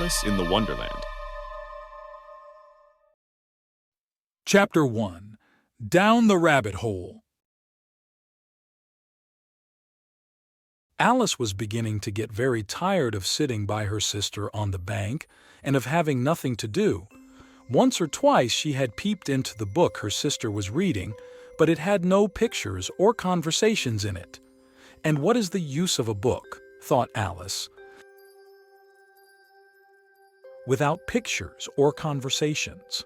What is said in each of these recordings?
Alice in the Wonderland. Chapter 1. Down the Rabbit Hole. Alice was beginning to get very tired of sitting by her sister on the bank and of having nothing to do. Once or twice she had peeped into the book her sister was reading, but it had no pictures or conversations in it. And what is the use of a book, thought Alice, without pictures or conversations?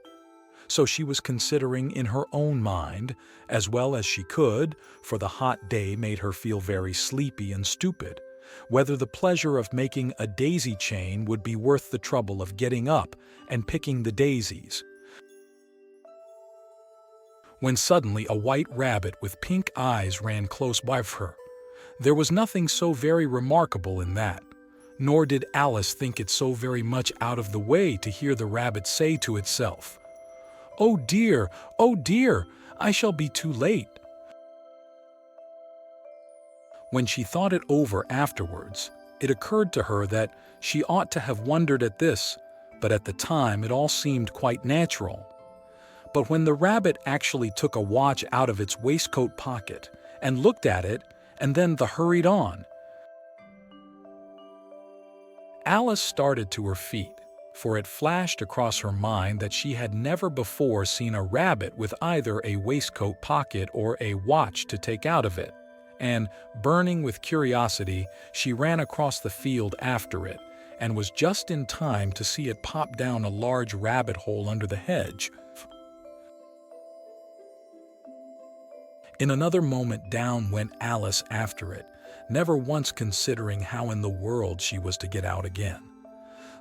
So she was considering in her own mind, as well as she could, for the hot day made her feel very sleepy and stupid, whether the pleasure of making a daisy chain would be worth the trouble of getting up and picking the daisies. When suddenly a white rabbit with pink eyes ran close by her. There was nothing so very remarkable in that, nor did Alice think it so very much out of the way to hear the rabbit say to itself, "Oh dear, I shall be too late." When she thought it over afterwards, it occurred to her that she ought to have wondered at this, but at the time it all seemed quite natural. But when the rabbit actually took a watch out of its waistcoat pocket and looked at it, and then hurried on, Alice started to her feet, for it flashed across her mind that she had never before seen a rabbit with either a waistcoat pocket or a watch to take out of it, and, burning with curiosity, she ran across the field after it, and was just in time to see it pop down a large rabbit hole under the hedge. In another moment down went Alice after it, never once considering how in the world she was to get out again.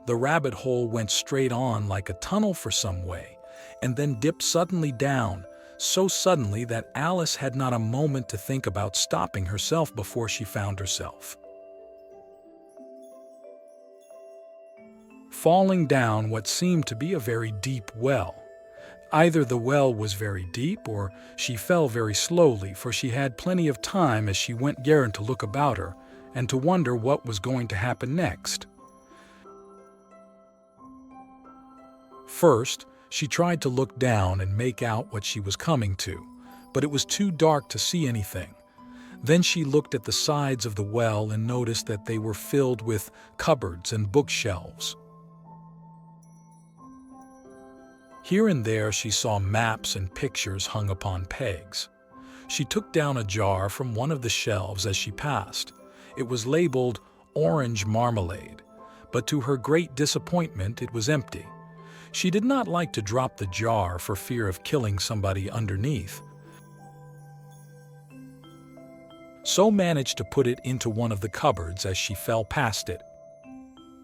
The rabbit hole went straight on like a tunnel for some way, and then dipped suddenly down, so suddenly that Alice had not a moment to think about stopping herself before she found herself falling down what seemed to be a very deep well. Either the well was very deep, or she fell very slowly, for she had plenty of time as she went down to look about her, and to wonder what was going to happen next. First, she tried to look down and make out what she was coming to, but it was too dark to see anything. Then she looked at the sides of the well and noticed that they were filled with cupboards and bookshelves. Here and there she saw maps and pictures hung upon pegs. She took down a jar from one of the shelves as she passed. It was labeled orange marmalade, but to her great disappointment it was empty. She did not like to drop the jar for fear of killing somebody underneath, so managed to put it into one of the cupboards as she fell past it.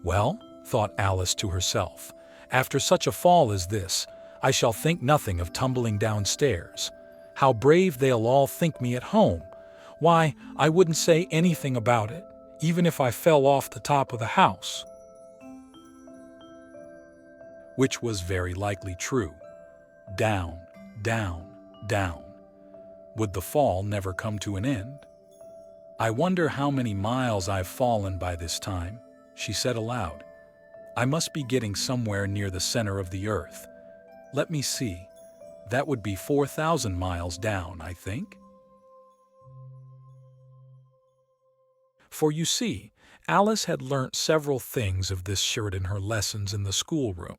"Well," thought Alice to herself, "after such a fall as this, I shall think nothing of tumbling downstairs. How brave they'll all think me at home! Why, I wouldn't say anything about it, even if I fell off the top of the house." Which was very likely true. Down, down, down. Would the fall never come to an end? "I wonder how many miles I've fallen by this time," she said aloud. "I must be getting somewhere near the center of the earth. Let me see. That would be 4,000 miles down, I think." For you see, Alice had learnt several things of this sort in her lessons in the schoolroom,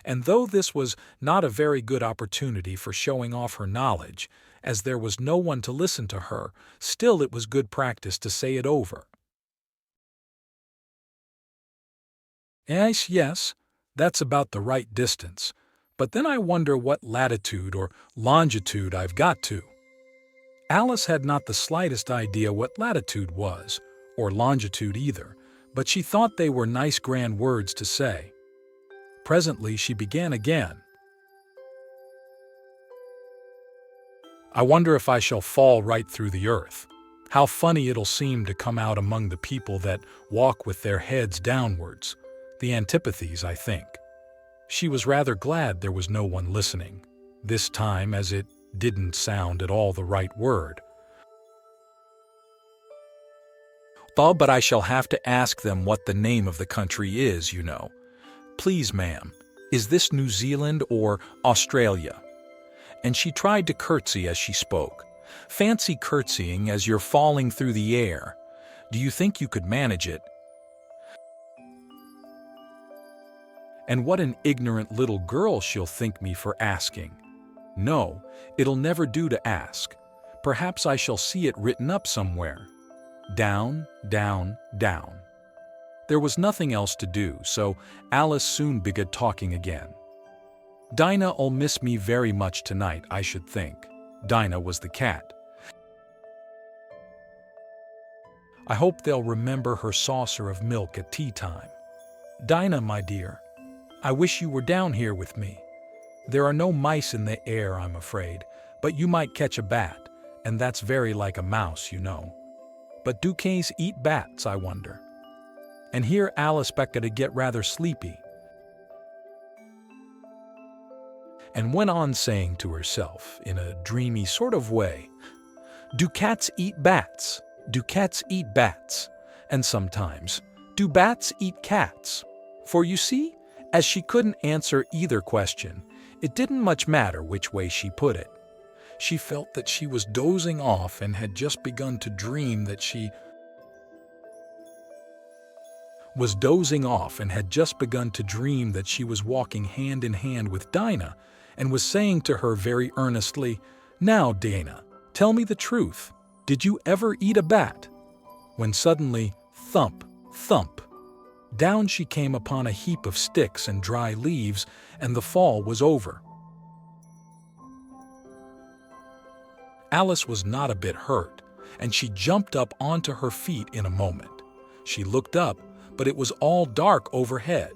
and though this was not a very good opportunity for showing off her knowledge, as there was no one to listen to her, still it was good practice to say it over. Yes, that's about the right distance, but then I wonder what latitude or longitude I've got to. Alice had not the slightest idea what latitude was, or longitude either, but she thought they were nice grand words to say. Presently she began again. "I wonder if I shall fall right through the earth. How funny it'll seem to come out among the people that walk with their heads downwards. The antipathies, I think." She was rather glad there was no one listening, this time, as it didn't sound at all the right word. "Oh, but I shall have to ask them what the name of the country is, you know. Please, ma'am, is this New Zealand or Australia? And she tried to curtsy as she spoke. Fancy curtsying as you're falling through the air. Do you think you could manage it? And what an ignorant little girl she'll think me for asking. No, it'll never do to ask. Perhaps I shall see it written up somewhere. Down, down, down. There was nothing else to do, so Alice soon began talking again. Dinah'll miss me very much tonight, I should think. Dinah was the cat. I hope they'll remember her saucer of milk at tea time. Dinah, my dear, I wish you were down here with me. There are no mice in the air, I'm afraid, but you might catch a bat, and that's very like a mouse, you know. But do cays eat bats, I wonder? And here Alice began to get rather sleepy, and went on saying to herself, in a dreamy sort of way, do cats eat bats? Do cats eat bats? And sometimes, do bats eat cats? For you see, as she couldn't answer either question, it didn't much matter which way she put it. She felt that she was dozing off and had just begun to dream that she was walking hand in hand with Dinah and was saying to her very earnestly, Now, Dinah, tell me the truth. Did you ever eat a bat? When suddenly, thump, thump, down she came upon a heap of sticks and dry leaves, and the fall was over. Alice was not a bit hurt, and she jumped up onto her feet in a moment. She looked up, but it was all dark overhead.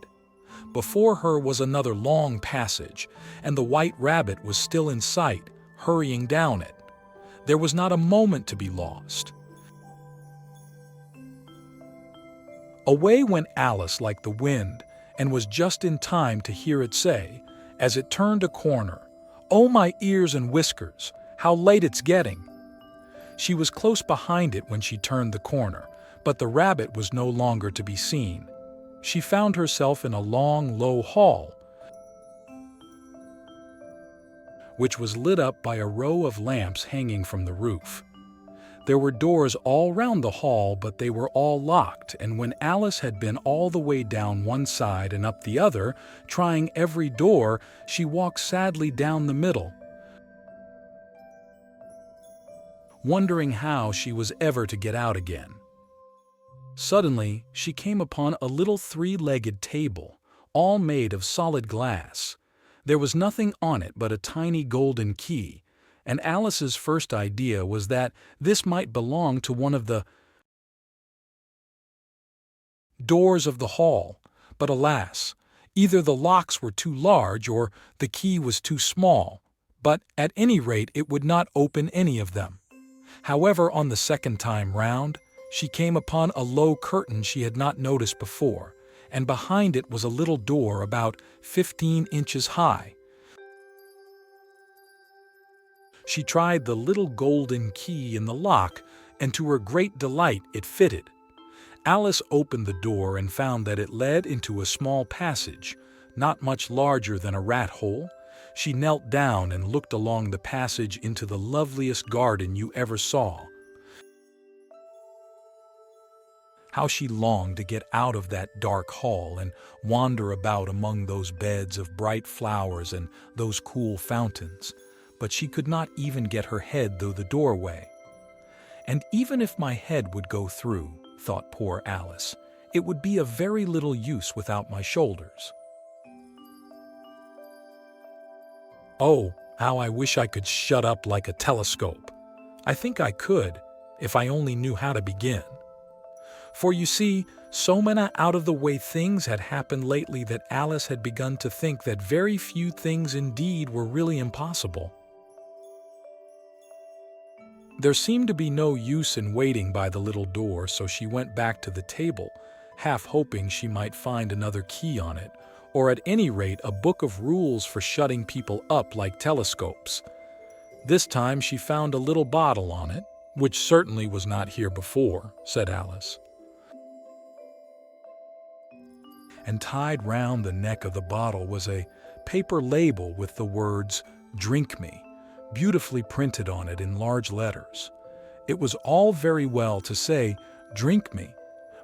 Before her was another long passage, and the white rabbit was still in sight, hurrying down it. There was not a moment to be lost. Away went Alice like the wind, and was just in time to hear it say, as it turned a corner, "Oh, my ears and whiskers, how late it's getting!" She was close behind it when she turned the corner, but the rabbit was no longer to be seen. She found herself in a long, low hall, which was lit up by a row of lamps hanging from the roof. There were doors all round the hall, but they were all locked, and when Alice had been all the way down one side and up the other, trying every door, she walked sadly down the middle, wondering how she was ever to get out again. Suddenly, she came upon a little three-legged table, all made of solid glass. There was nothing on it but a tiny golden key, and Alice's first idea was that this might belong to one of the doors of the hall, but alas, either the locks were too large or the key was too small, but at any rate it would not open any of them. However, on the second time round, she came upon a low curtain she had not noticed before, and behind it was a little door about 15 inches high. She tried the little golden key in the lock, and to her great delight it fitted. Alice opened the door and found that it led into a small passage, not much larger than a rat hole. She knelt down and looked along the passage into the loveliest garden you ever saw. How she longed to get out of that dark hall and wander about among those beds of bright flowers and those cool fountains. But she could not even get her head through the doorway. And even if my head would go through, thought poor Alice, it would be of very little use without my shoulders. Oh, how I wish I could shut up like a telescope. I think I could, if I only knew how to begin. For you see, so many out-of-the-way things had happened lately that Alice had begun to think that very few things indeed were really impossible. There seemed to be no use in waiting by the little door, so she went back to the table, half hoping she might find another key on it, or at any rate a book of rules for shutting people up like telescopes. This time she found a little bottle on it, which certainly was not here before, said Alice. and tied round the neck of the bottle was a paper label with the words, "Drink me," beautifully printed on it in large letters. It was all very well to say, "Drink me,"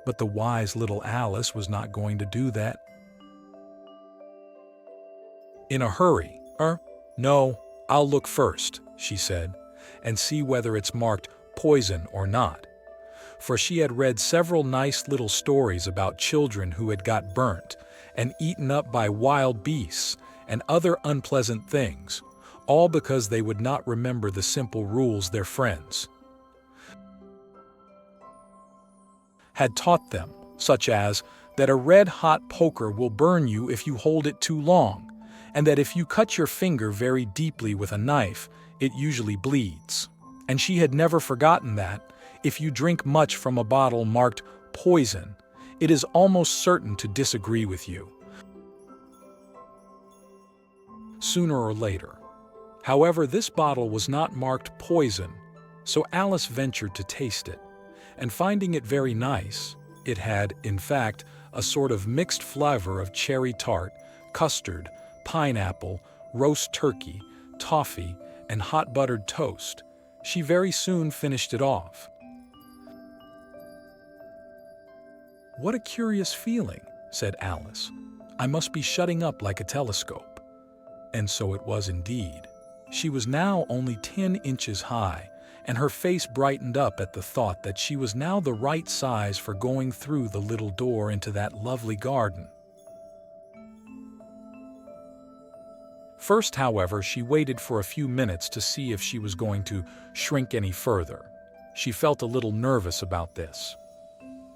but the wise little Alice was not going to do that. In a hurry, "No, I'll look first," she said, "and see whether it's marked poison or not." For she had read several nice little stories about children who had got burnt and eaten up by wild beasts and other unpleasant things, all because they would not remember the simple rules their friends had taught them, such as that a red-hot poker will burn you if you hold it too long, and that if you cut your finger very deeply with a knife, it usually bleeds. And she had never forgotten that, if you drink much from a bottle marked poison, it is almost certain to disagree with you, sooner or later. However, this bottle was not marked poison, so Alice ventured to taste it, and finding it very nice, it had, in fact, a sort of mixed flavor of cherry tart, custard, pineapple, roast turkey, toffee, and hot buttered toast. She very soon finished it off. "What a curious feeling," said Alice. "I must be shutting up like a telescope." And so it was indeed. She was now only 10 inches high, and her face brightened up at the thought that she was now the right size for going through the little door into that lovely garden. First, however, she waited for a few minutes to see if she was going to shrink any further. She felt a little nervous about this.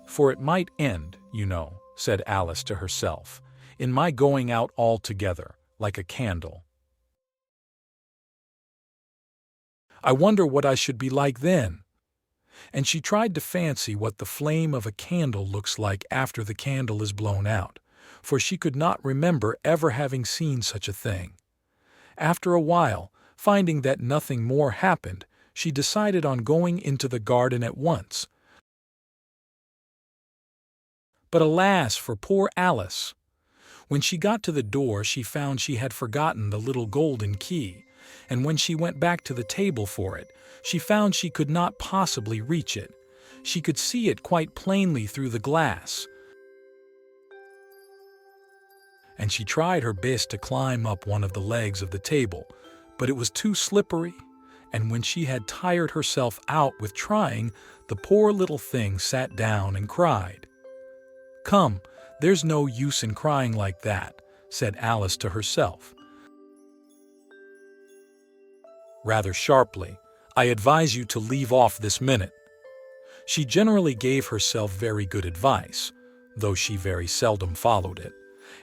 "For it might end, you know," said Alice to herself, "in my going out altogether, like a candle. I wonder what I should be like then." And she tried to fancy what the flame of a candle looks like after the candle is blown out, for she could not remember ever having seen such a thing. After a while, finding that nothing more happened, she decided on going into the garden at once. But alas for poor Alice! When she got to the door, she found she had forgotten the little golden key, and when she went back to the table for it, she found she could not possibly reach it. She could see it quite plainly through the glass, and she tried her best to climb up one of the legs of the table, but it was too slippery, and when she had tired herself out with trying, the poor little thing sat down and cried. "Come, there's no use in crying like that," said Alice to herself, rather sharply. "I advise you to leave off this minute." She generally gave herself very good advice, though she very seldom followed it,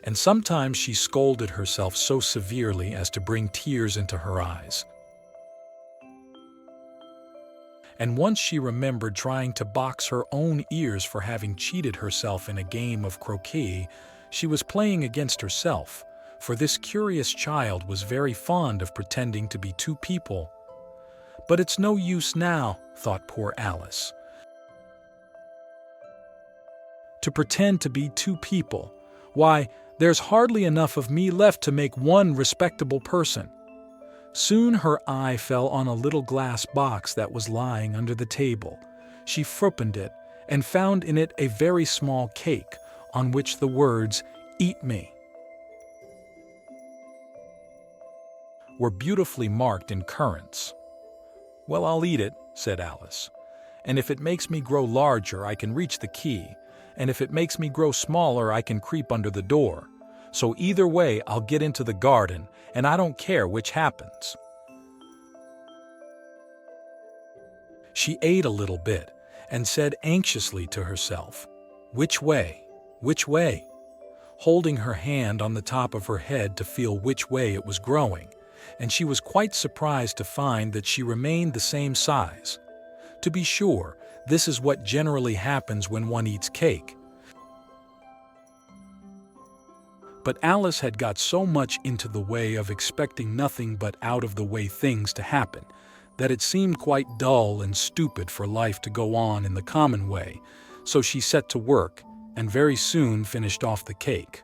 and sometimes she scolded herself so severely as to bring tears into her eyes. And once she remembered trying to box her own ears for having cheated herself in a game of croquet she was playing against herself, for this curious child was very fond of pretending to be two people. "But it's no use now," thought poor Alice, "to pretend to be two people. Why, there's hardly enough of me left to make one respectable person." Soon her eye fell on a little glass box that was lying under the table. She opened it and found in it a very small cake on which the words, "Eat me," were beautifully marked in currants. "Well, I'll eat it," said Alice, "and if it makes me grow larger I can reach the key, and if it makes me grow smaller I can creep under the door. So either way I'll get into the garden, and I don't care which happens." She ate a little bit and said anxiously to herself, "Which way? Which way?" holding her hand on the top of her head to feel which way it was growing, and she was quite surprised to find that she remained the same size. To be sure, this is what generally happens when one eats cake. But Alice had got so much into the way of expecting nothing but out-of-the-way things to happen that it seemed quite dull and stupid for life to go on in the common way, so she set to work and very soon finished off the cake,